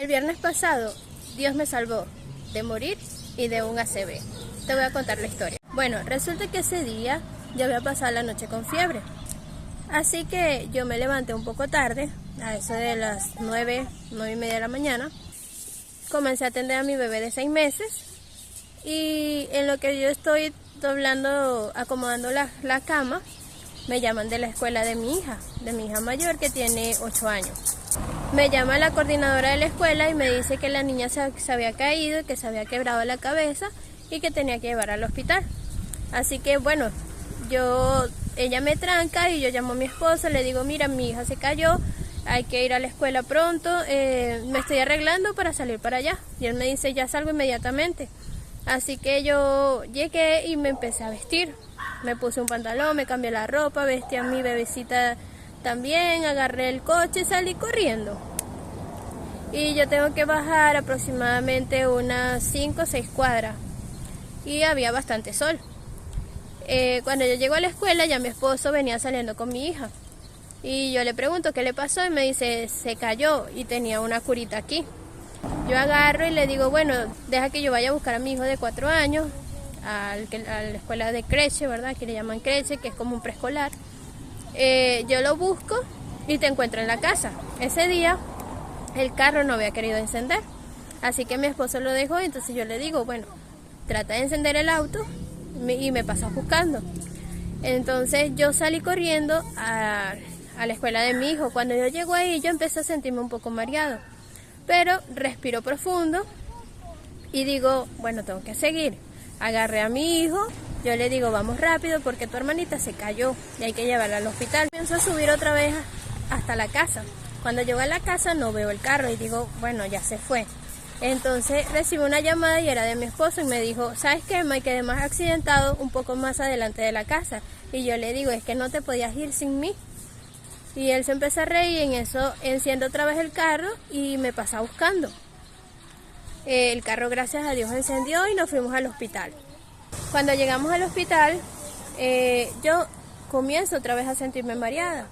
El viernes pasado, Dios me salvó de morir y de un ACV. Te voy a contar la historia. Bueno, resulta que ese día yo había pasado la noche con fiebre. Así que yo me levanté un poco tarde, a eso de las 9:30 de la mañana. Comencé a atender a mi bebé de 6 meses. Y en lo que yo estoy acomodando la cama, me llaman de la escuela de mi hija mayor, que tiene 8 años. Me llama la coordinadora de la escuela y me dice que la niña se había caído, que se había quebrado la cabeza y que tenía que llevar al hospital. Así que bueno, ella me tranca y yo llamo a mi esposo, le digo, mira, mi hija se cayó, hay que ir a la escuela pronto, me estoy arreglando para salir para allá. Y él me dice, ya salgo inmediatamente. Así que yo llegué y me empecé a vestir. Me puse un pantalón, me cambié la ropa, vestí a mi bebecita también, agarré el coche y salí corriendo. Y yo tengo que bajar aproximadamente unas 5 o 6 cuadras. Y había bastante sol. Cuando yo llego a la escuela, ya mi esposo venía saliendo con mi hija. Y yo le pregunto qué le pasó y me dice, se cayó y tenía una curita aquí. Yo agarro y le digo, bueno, deja que yo vaya a buscar a mi hijo de 4 años a la escuela de creche, ¿verdad? Que le llaman creche, que es como un preescolar. Yo lo busco y te encuentro en la casa. Ese día el carro no había querido encender, así que mi esposo lo dejó. Entonces yo le digo, bueno, trata de encender el auto y me pasas buscando. Entonces yo salí corriendo a la escuela de mi hijo. Cuando yo llego ahí, yo empecé a sentirme un poco mareado, pero respiro profundo y digo, bueno, tengo que seguir. Agarré a mi hijo, yo le digo, vamos rápido porque tu hermanita se cayó y hay que llevarla al hospital. Pienso subir otra vez hasta la casa. Cuando llego a la casa no veo el carro y digo, bueno, ya se fue. Entonces recibo una llamada y era de mi esposo y me dijo, ¿sabes qué? Me quedé más accidentado un poco más adelante de la casa. Y yo le digo, es que no te podías ir sin mí. Y él se empezó a reír y en eso enciendo otra vez el carro y me pasa buscando. El carro, gracias a Dios, encendió y nos fuimos al hospital. Cuando llegamos al hospital, yo comienzo otra vez a sentirme mareada.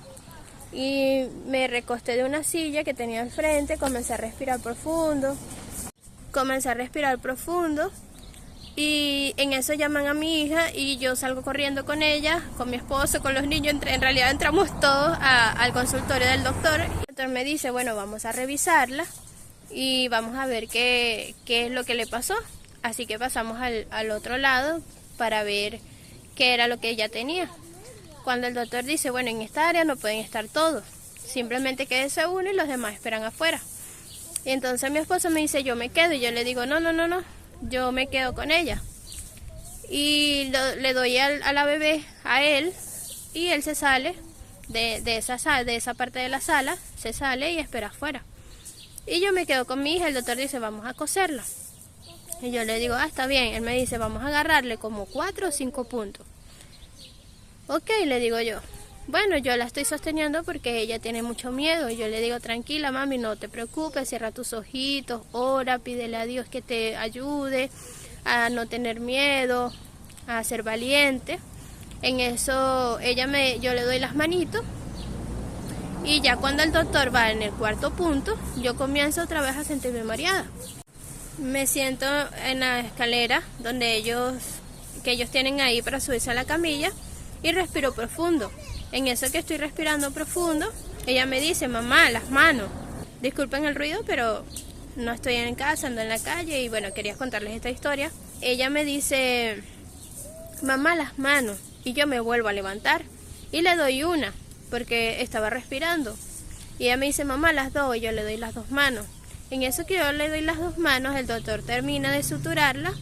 Y me recosté de una silla que tenía al frente, comencé a respirar profundo. Y en eso llaman a mi hija y yo salgo corriendo con ella, con mi esposo, con los niños. En realidad entramos todos al consultorio del doctor. El doctor me dice, bueno, vamos a revisarla y vamos a ver qué es lo que le pasó. Así que pasamos al otro lado para ver qué era lo que ella tenía. Cuando el doctor dice, bueno, en esta área no pueden estar todos, simplemente quédese uno y los demás esperan afuera. Y entonces mi esposo me dice, yo me quedo, y yo le digo, no, yo me quedo con ella. Y le doy a la bebé a él, y él se sale de esa parte de la sala, se sale y espera afuera. Y yo me quedo con mi hija. El doctor dice, vamos a coserla. Y yo le digo, está bien. Él me dice, vamos a agarrarle como 4 o 5 puntos. Ok, le digo yo. Bueno, yo la estoy sosteniendo porque ella tiene mucho miedo. Y yo le digo, tranquila mami, no te preocupes, cierra tus ojitos, ora, pídele a Dios que te ayude a no tener miedo, a ser valiente. En eso yo le doy las manitos. Y ya cuando el doctor va en el 4.º punto, yo comienzo otra vez a sentirme mareada. Me siento en la escalera que ellos tienen ahí para subirse a la camilla y respiro profundo. En eso que estoy respirando profundo, ella me dice, mamá, las manos. Disculpen el ruido, pero no estoy en casa, ando en la calle y bueno, quería contarles esta historia. Ella me dice, mamá, las manos. Y yo me vuelvo a levantar y le doy una porque estaba respirando. Y ella me dice, mamá, las dos. Y yo le doy las 2 manos. En eso que yo le doy las 2 manos, el doctor termina de suturarla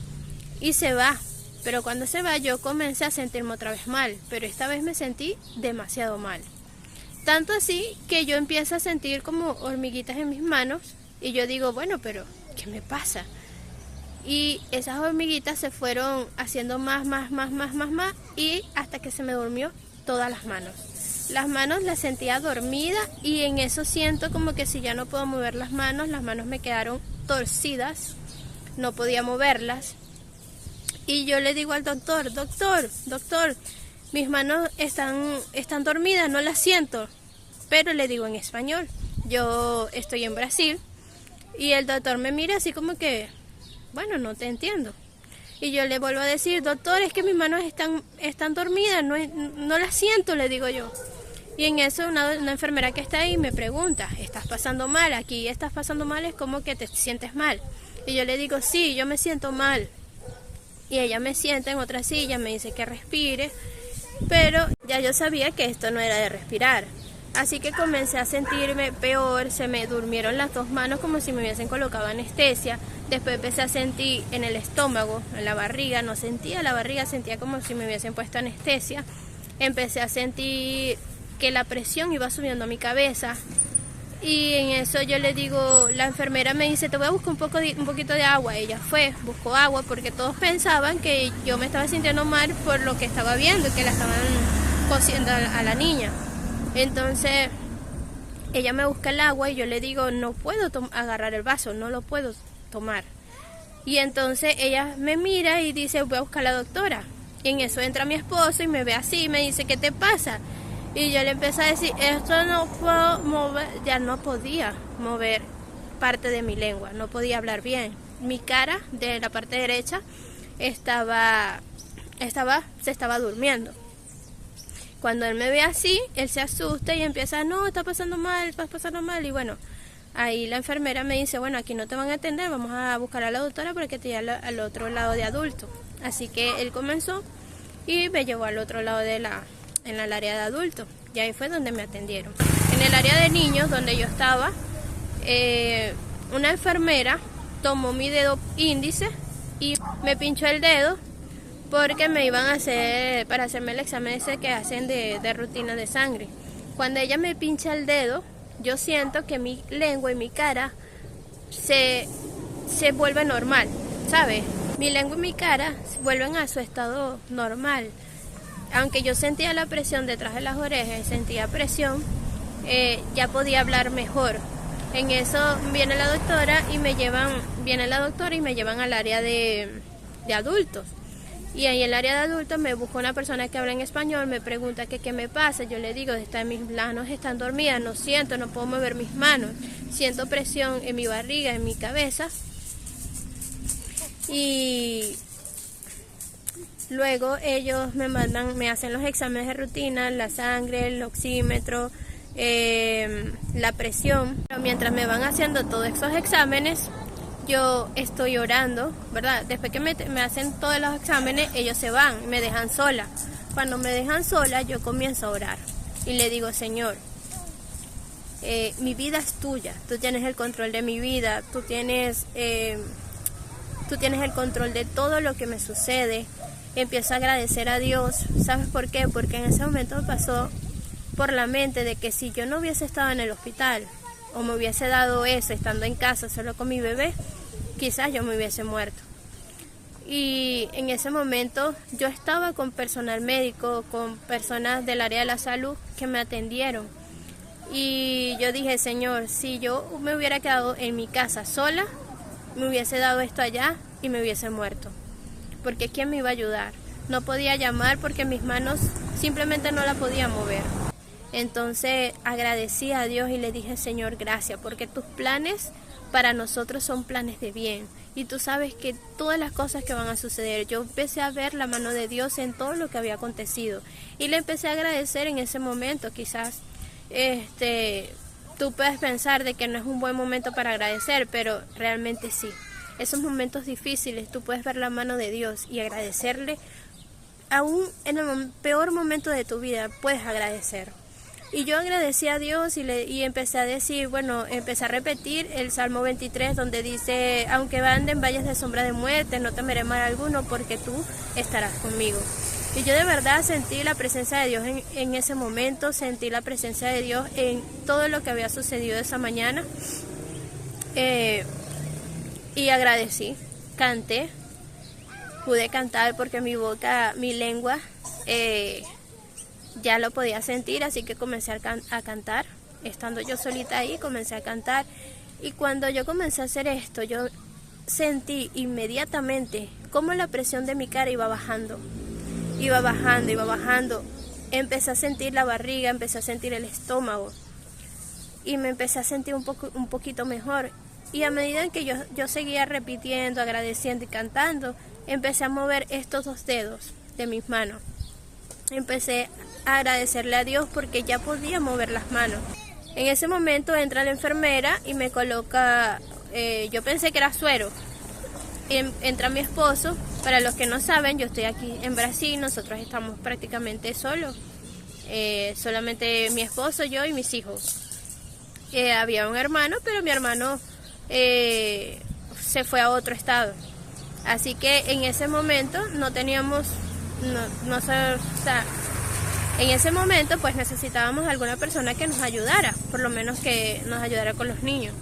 y se va. Pero cuando se va, yo comencé a sentirme otra vez mal, pero esta vez me sentí demasiado mal. Tanto así que yo empiezo a sentir como hormiguitas en mis manos y yo digo, bueno, pero ¿qué me pasa? Y esas hormiguitas se fueron haciendo más y hasta que se me durmió todas las manos. Las manos las sentía dormidas y en eso siento como que si ya no puedo mover las manos me quedaron torcidas, no podía moverlas. Y yo le digo al doctor, doctor, mis manos están dormidas, no las siento. Pero le digo en español, yo estoy en Brasil Y el doctor me mira así como que, bueno, no te entiendo. Y yo le vuelvo a decir, doctor, es que mis manos están dormidas, no las siento, le digo yo. Y en eso una enfermera que está ahí me pregunta, ¿estás pasando mal? Aquí estás pasando mal, es como que te sientes mal. Y yo le digo, sí, yo me siento mal. Y ella me sienta en otra silla, me dice que respire, pero ya yo sabía que esto no era de respirar. Así que comencé a sentirme peor, se me durmieron las dos manos como si me hubiesen colocado anestesia. Después empecé a sentir en el estómago, en la barriga, no sentía la barriga, sentía como si me hubiesen puesto anestesia. Empecé a sentir que la presión iba subiendo a mi cabeza. Y en eso yo le digo, la enfermera me dice, te voy a buscar un poquito de agua. Ella fue, buscó agua porque todos pensaban que yo me estaba sintiendo mal por lo que estaba viendo, que la estaban cosiendo a la niña. Entonces ella me busca el agua y yo le digo, no puedo agarrar el vaso, no lo puedo tomar. Y entonces ella me mira y dice, voy a buscar a la doctora. Y en eso entra mi esposo y me ve así y me dice, ¿qué te pasa? Y yo le empecé a decir, esto no puedo mover, ya no podía mover parte de mi lengua, no podía hablar bien. Mi cara de la parte derecha se estaba durmiendo. Cuando él me ve así, él se asusta y empieza, no, está pasando mal. Y bueno, ahí la enfermera me dice, bueno, aquí no te van a atender, vamos a buscar a la doctora porque te lleva al otro lado de adulto. Así que él comenzó y me llevó al otro lado en el área de adultos. Y ahí fue donde me atendieron. En el área de niños, donde yo estaba, una enfermera tomó mi dedo índice y me pinchó el dedo porque me iban a hacer, para hacerme el examen ese que hacen de rutina de sangre. Cuando ella me pincha el dedo, yo siento que mi lengua y mi cara se vuelve normal, ¿sabes? Mi lengua y mi cara vuelven a su estado normal. Aunque yo sentía la presión detrás de las orejas, sentía presión, ya podía hablar mejor. En eso viene la doctora y me llevan al área de adultos. Y ahí en el área de adultos me busca una persona que habla en español, me pregunta que qué me pasa. Yo le digo, mis manos están dormidas, no puedo mover mis manos, siento presión en mi barriga, en mi cabeza. Y luego ellos me hacen los exámenes de rutina, la sangre, el oxímetro, la presión. Pero mientras me van haciendo todos esos exámenes, yo estoy orando, ¿verdad? Después que me hacen todos los exámenes, ellos se van, me dejan sola. Cuando me dejan sola, yo comienzo a orar y le digo, Señor, mi vida es tuya, tú tienes el control de mi vida, tú tienes el control de todo lo que me sucede. Empiezo a agradecer a Dios. ¿Sabes por qué? Porque en ese momento me pasó por la mente de que si yo no hubiese estado en el hospital o me hubiese dado eso estando en casa solo con mi bebé, quizás yo me hubiese muerto. Y en ese momento yo estaba con personal médico, con personas del área de la salud que me atendieron. Y yo dije, Señor, si yo me hubiera quedado en mi casa sola, me hubiese dado esto allá y me hubiese muerto. Porque ¿quién me iba a ayudar? No podía llamar porque mis manos simplemente no la podía mover. Entonces agradecí a Dios y le dije, Señor, gracias, porque tus planes para nosotros son planes de bien. Y tú sabes que todas las cosas que van a suceder, yo empecé a ver la mano de Dios en todo lo que había acontecido. Y le empecé a agradecer en ese momento. Quizás tú puedes pensar de que no es un buen momento para agradecer, pero realmente sí. Esos momentos difíciles, tú puedes ver la mano de Dios y agradecerle. Aún en el peor momento de tu vida, puedes agradecer. Y yo agradecí a Dios y empecé a decir, empecé a repetir el Salmo 23, donde dice, aunque ande en valles de sombra de muerte, no temeré mal alguno, porque tú estarás conmigo. Y yo de verdad sentí la presencia de Dios en ese momento, sentí la presencia de Dios en todo lo que había sucedido esa mañana. Y agradecí, canté, pude cantar porque mi lengua ya lo podía sentir, así que comencé a cantar. Estando yo solita ahí, comencé a cantar. Y cuando yo comencé a hacer esto, yo sentí inmediatamente cómo la presión de mi cara iba bajando. Iba bajando. Empecé a sentir la barriga, empecé a sentir el estómago. Y me empecé a sentir un poquito mejor. Y a medida en que yo seguía repitiendo, agradeciendo y cantando, empecé a mover estos 2 dedos de mis manos. Empecé a agradecerle a Dios porque ya podía mover las manos. En ese momento entra la enfermera y me coloca, yo pensé que era suero. Entra mi esposo. Para los que no saben, yo estoy aquí en Brasil, nosotros estamos prácticamente solos. Solamente mi esposo, yo y mis hijos. Había un hermano, pero mi hermano se fue a otro estado. Así que en ese momento no teníamos, en ese momento pues necesitábamos alguna persona que nos ayudara, por lo menos que nos ayudara con los niños.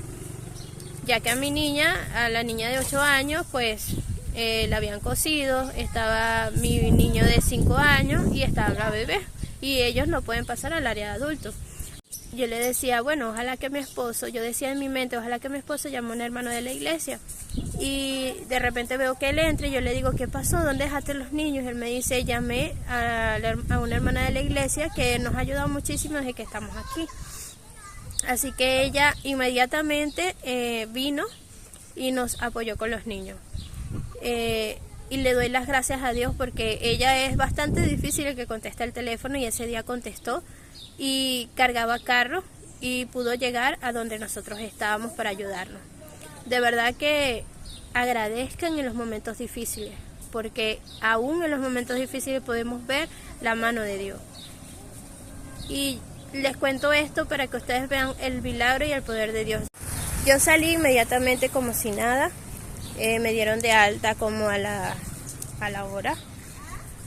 Ya que a la niña de 8 años, pues la habían cosido, estaba mi niño de 5 años y estaba la bebé. Y ellos no pueden pasar al área de adultos. Yo le decía, bueno, ojalá que mi esposo, yo decía en mi mente, ojalá que mi esposo llame a un hermano de la iglesia. Y de repente veo que él entra y yo le digo, ¿qué pasó? ¿Dónde dejaste los niños? Él me dice, llamé a una hermana de la iglesia que nos ha ayudado muchísimo desde que estamos aquí. Así que ella inmediatamente vino y nos apoyó con los niños. Y le doy las gracias a Dios porque ella es bastante difícil el que contesta el teléfono y ese día contestó y cargaba carro y pudo llegar a donde nosotros estábamos para ayudarnos. De verdad que agradezcan en los momentos difíciles, porque aún en los momentos difíciles podemos ver la mano de Dios. Y les cuento esto para que ustedes vean el milagro y el poder de Dios. Yo salí inmediatamente como si nada. Me dieron de alta como a la hora.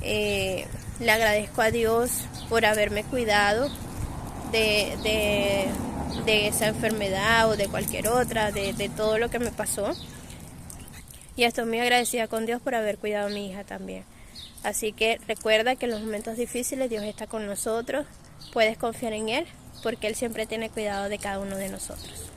Le agradezco a Dios por haberme cuidado de esa enfermedad o de cualquier otra, de todo lo que me pasó. Y estoy muy agradecida con Dios por haber cuidado a mi hija también. Así que recuerda que en los momentos difíciles Dios está con nosotros. Puedes confiar en Él porque Él siempre tiene cuidado de cada uno de nosotros.